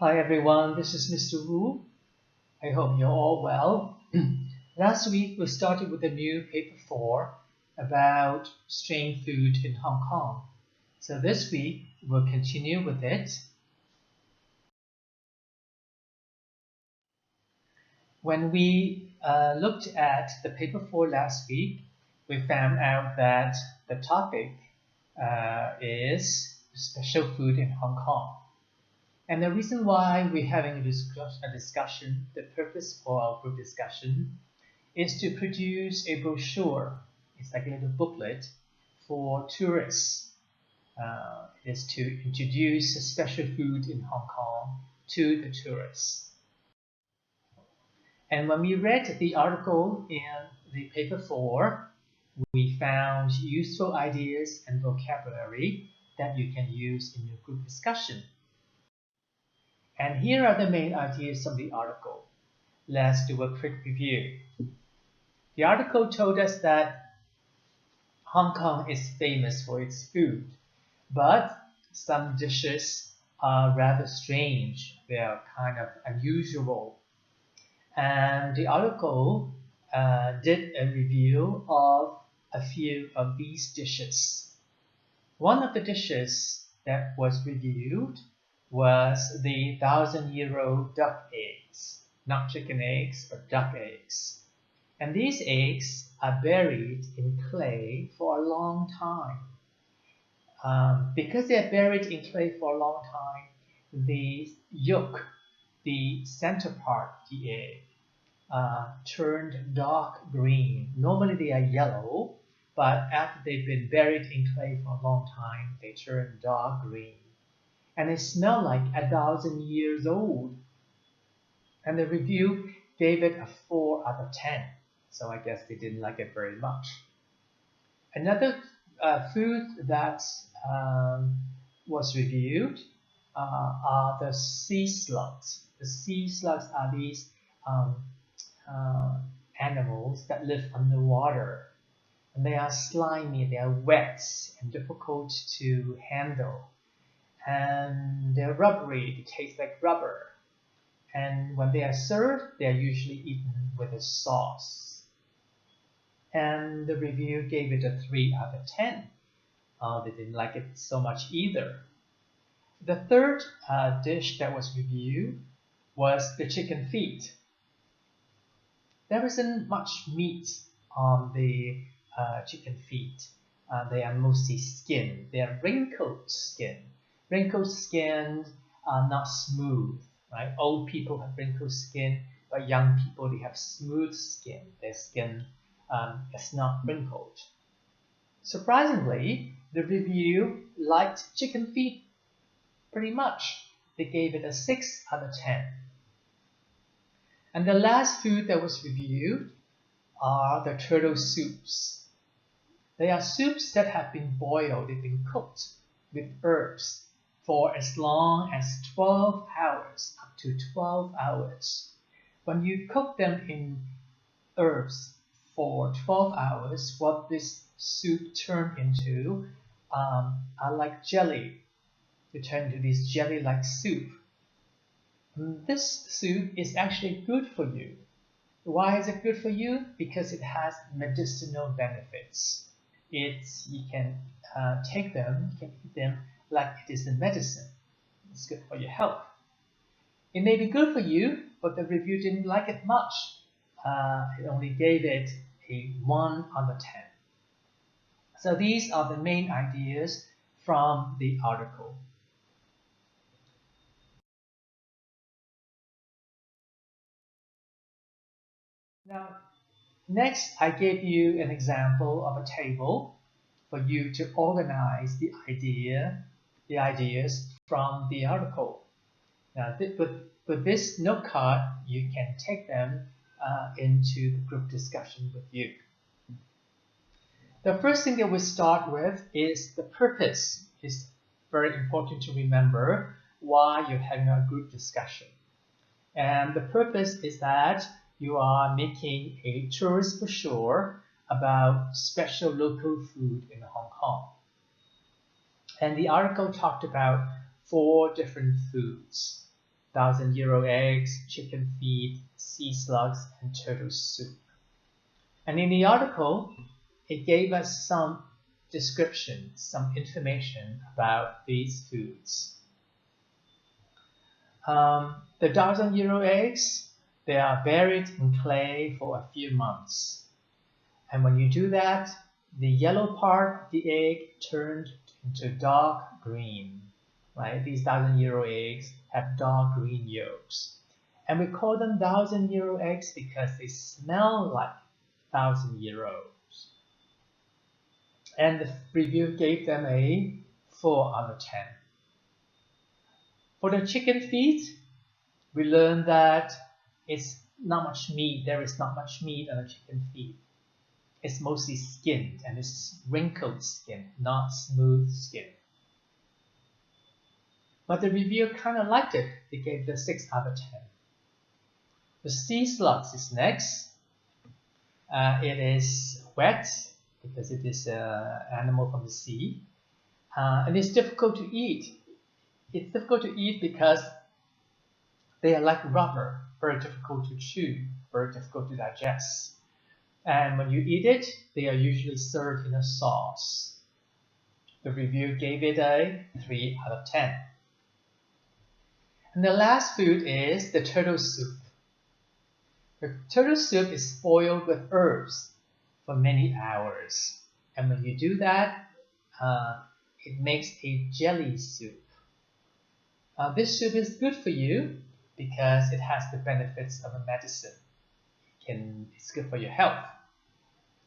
Hi everyone, this is Mr. Wu. I hope you're all well. Last week we started with a new paper 4 about strange food in Hong Kong. So this week we'll continue with it. When we looked at the paper 4 last week, we found out that the topic is special food in Hong Kong. And the reason why we're having a discussion, the purpose for our group discussion, is to produce a brochure. It's like a little booklet for tourists. It is to introduce special food in Hong Kong to the tourists. And when we read the article in the paper 4, we found useful ideas and vocabulary that you can use in your group discussion. And here are the main ideas of the article. Let's do a quick review. The article told us that Hong Kong is famous for its food, but some dishes are rather strange. They are kind of unusual. And the article did a review of a few of these dishes. One of the dishes that was reviewed was the 1,000-year-old duck eggs, not chicken eggs, but duck eggs. And these eggs are buried in clay for a long time. Because they are buried in clay for a long time, the yolk, the center part of the egg, turned dark green. Normally they are yellow, but after they've been buried in clay for a long time, they turn dark green. And they smell like 1,000 years old. And the review gave it a 4 out of 10. So I guess they didn't like it very much. Another food that was reviewed are the sea slugs. The sea slugs are these animals that live underwater. And they are slimy, they are wet and difficult to handle. And they're rubbery, they taste like rubber. And when they are served, they are usually eaten with a sauce. And the review gave it a 3 out of 10. They didn't like it so much either. The third dish that was reviewed was the chicken feet. There isn't much meat on the chicken feet. They are mostly skin. They are wrinkled skin. Wrinkled skin are not smooth, right? Old people have wrinkled skin, but young people, they have smooth skin. Their skin is not wrinkled. Surprisingly, the review liked chicken feet pretty much. They gave it a 6 out of 10. And the last food that was reviewed are the turtle soups. They are soups that have been boiled, they've been cooked with herbs for as long as 12 hours, up to 12 hours. When you cook them in herbs for 12 hours, what this soup turned into are like jelly. They turn into this jelly-like soup. This soup is actually good for you. Why is it good for you? Because it has medicinal benefits. You can take them, you can eat them like it is a medicine. It's good for your health. It may be good for you, but the review didn't like it much. It only gave it a 1 out of 10. So these are the main ideas from the article. Now, next I gave you an example of a table for you to organize the ideas from the article. Now, with this note card, you can take them into the group discussion with you. The first thing that we start with is the purpose. It's very important to remember why you're having a group discussion. And the purpose is that you are making a tourist brochure about special local food in Hong Kong. And the article talked about 4 different foods. 1,000-euro eggs, chicken feet, sea slugs, and turtle soup. And in the article, it gave us some description, some information about these foods. The 1,000-euro eggs, they are buried in clay for a few months. And when you do that, the yellow part of the egg turned into dark green. Right? These 1,000-euro eggs have dark green yolks. And we call them 1,000-euro eggs because they smell like 1,000 euros. And the review gave them a 4 out of 10. For the chicken feet, we learned that it's not much meat. There is not much meat on the chicken feet. It's mostly skinned, and it's wrinkled skin, not smooth skin. But the reviewer kind of liked it. They gave it a 6 out of 10. The sea slugs is next. It is wet because it is an animal from the sea. And it's difficult to eat. It's difficult to eat because they are like rubber, very difficult to chew, very difficult to digest. And when you eat it, they are usually served in a sauce. The review gave it a 3 out of 10. And the last food is the turtle soup. The turtle soup is boiled with herbs for many hours. And when you do that, it makes a jelly soup. This soup is good for you because it has the benefits of a medicine. It's good for your health.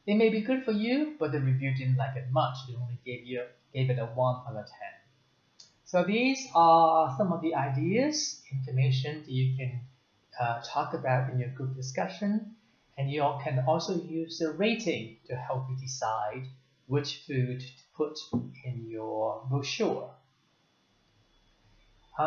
It may be good for you, but the review didn't like it much. It only gave it a 1 out of 10. So these are some of the ideas, information that you can talk about in your group discussion, and you all can also use the rating to help you decide which food to put in your brochure.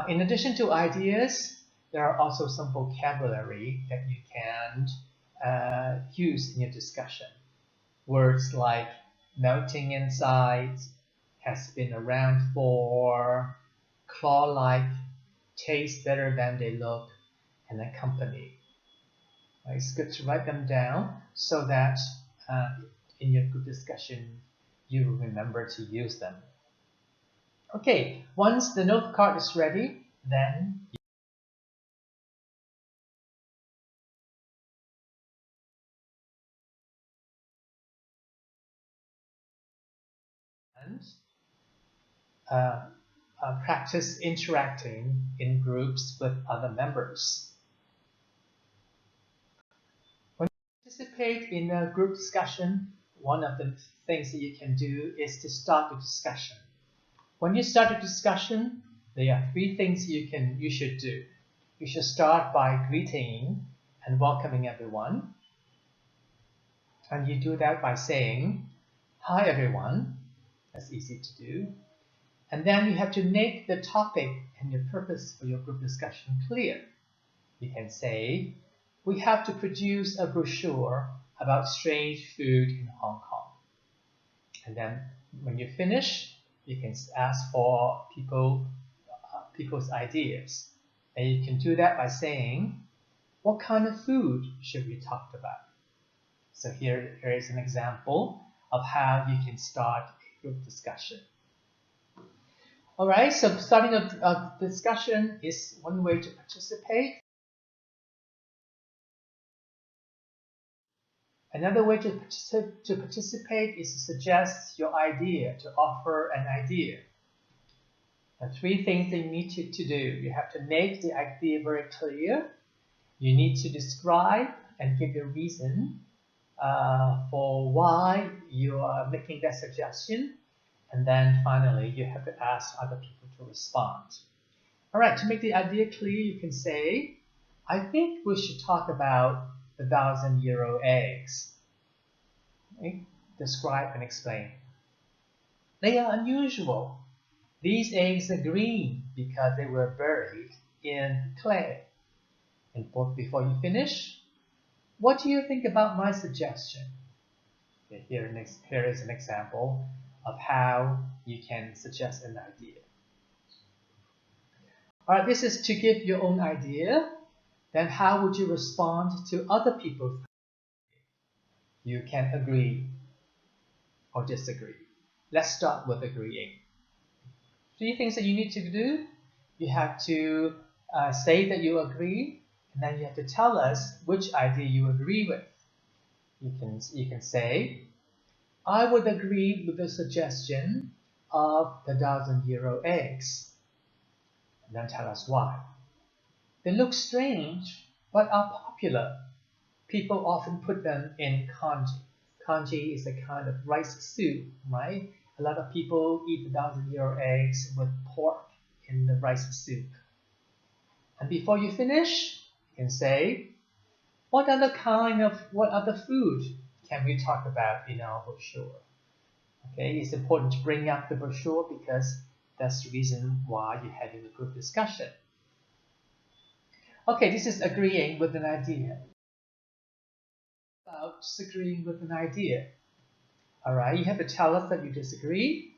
In addition to ideas, there are also some vocabulary that you can use in your discussion. Words like melting inside, has been around for, claw-like, taste better than they look, and accompany. It's good to write them down so that in your group discussion you will remember to use them. Okay, once the note card is ready, then practice interacting in groups with other members. When you participate in a group discussion, one of the things that you can do is to start the discussion. When you start a discussion, there are 3 things you should do. You should start by greeting and welcoming everyone. And you do that by saying, "Hi everyone." That's easy to do. And then you have to make the topic and your purpose for your group discussion clear. You can say, "We have to produce a brochure about strange food in Hong Kong." And then when you finish, you can ask for people's ideas. And you can do that by saying, "What kind of food should we talk about?" So here is an example of how you can start a group discussion. All right, so starting a discussion is one way to participate. Another way to participate is to suggest your idea, to offer an idea. The 3 things that you need to do. You have to make the idea very clear. You need to describe and give a reason for why you are making that suggestion. And then finally, you have to ask other people to respond. All right, to make the idea clear, you can say, "I think we should talk about the 1,000-euro eggs." Okay? Describe and explain. "They are unusual. These eggs are green because they were buried in clay." And before you finish, "What do you think about my suggestion?" Okay, here is an example of how you can suggest an idea. Alright, this is to give your own idea. Then how would you respond to other people's ideas? You can agree or disagree. Let's start with agreeing. 3 things that you need to do. You have to say that you agree, and then you have to tell us which idea you agree with. You can say, I would agree with the suggestion of the 1,000-euro eggs. And then tell us why. They look strange, but are popular. People often put them in congee. Congee is a kind of rice soup, right? A lot of people eat the 1,000-euro eggs with pork in the rice soup. And before you finish, you can say, what other food can we talk about in our brochure? Okay, it's important to bring up the brochure because that's the reason why you're having a group discussion. Okay, this is agreeing with an idea. About disagreeing with an idea. Alright, you have to tell us that you disagree,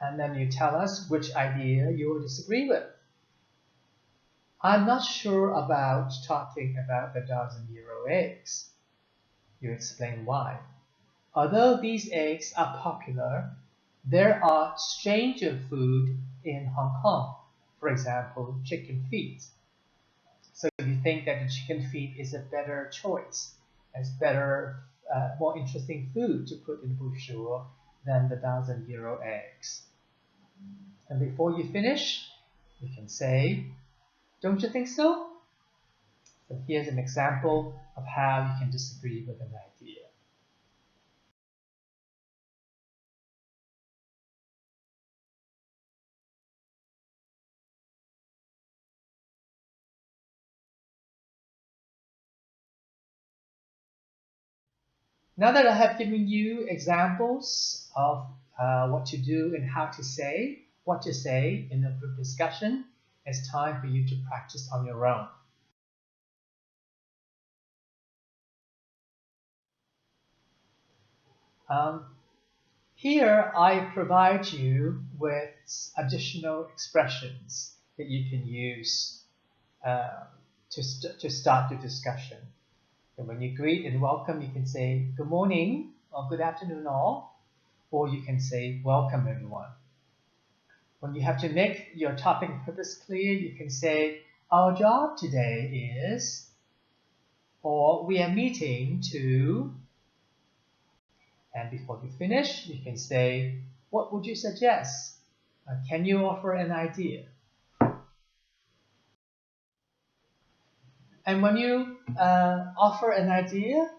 and then you tell us which idea you will disagree with. I'm not sure about talking about the 1,000-euro eggs. You explain why. Although these eggs are popular, there are stranger food in Hong Kong. For example, chicken feet. So you think that the chicken feet is a better choice, as better, more interesting food to put in the brochure than the 1,000-euro eggs. And before you finish, you can say, don't you think so? So here's an example of how you can disagree with an idea. Now that I have given you examples of what to do and how to say, what to say in a group discussion, it's time for you to practice on your own. Here I provide you with additional expressions that you can use to start the discussion. And when you greet and welcome, you can say good morning or good afternoon all, or you can say welcome everyone. When you have to make your topic and purpose clear, you can say our job today is, or we are meeting to, and before you finish, you can say, what would you suggest? Can you offer an idea? And when you offer an idea,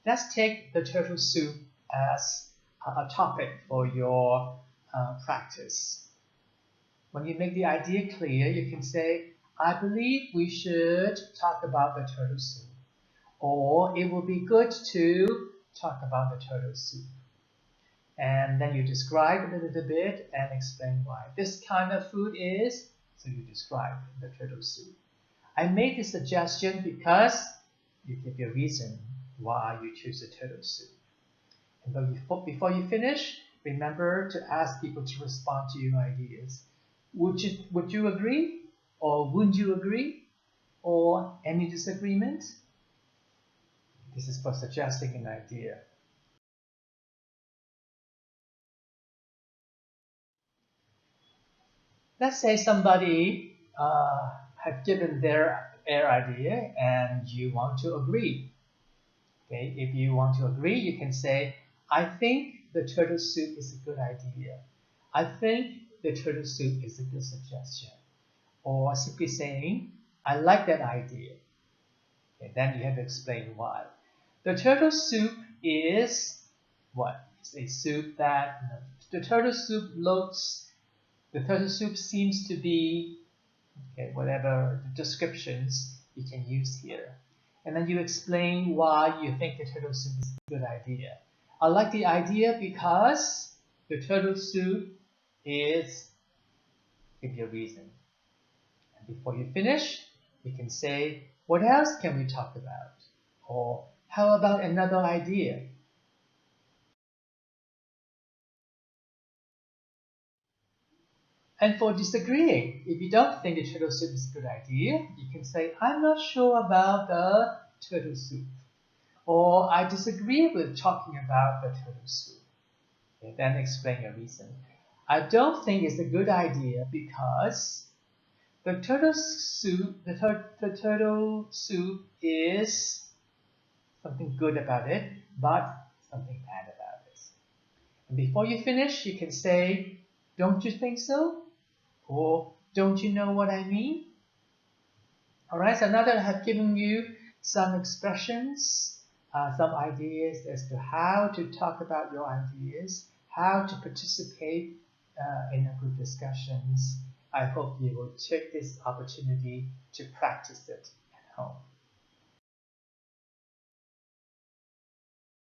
let's take the turtle soup as a topic for your practice. When you make the idea clear, you can say, I believe we should talk about the turtle soup. Or it would be good to talk about the turtle soup. And then you describe it a little bit and explain why. This kind of food is, so you describe the turtle soup. I made this suggestion because you give your reason why you choose the turtle soup. And before you finish, remember to ask people to respond to your ideas. Would you agree? Or wouldn't you agree? Or any disagreement? This is for suggesting an idea. Let's say somebody have given their idea and you want to agree. Okay, if you want to agree, you can say, I think the turtle soup is a good idea. I think the turtle soup is a good suggestion. Or simply saying, I like that idea. Okay, then you have to explain why. The turtle soup is what? It's a soup that the turtle soup seems to be, okay, whatever the descriptions you can use here. And then you explain why you think the turtle soup is a good idea. I like the idea because the turtle soup is, give your reason. And before you finish, you can say, what else can we talk about? Or how about another idea? And for disagreeing, if you don't think the turtle soup is a good idea, you can say, I'm not sure about the turtle soup. Or I disagree with talking about the turtle soup. Okay, then explain your reason. I don't think it's a good idea because the turtle soup, the turtle soup is something good about it, but something bad about it. And before you finish, you can say, don't you think so? Or don't you know what I mean? Alright, so now that I have given you some expressions, some ideas as to how to talk about your ideas, how to participate in a group discussions, I hope you will take this opportunity to practice it at home.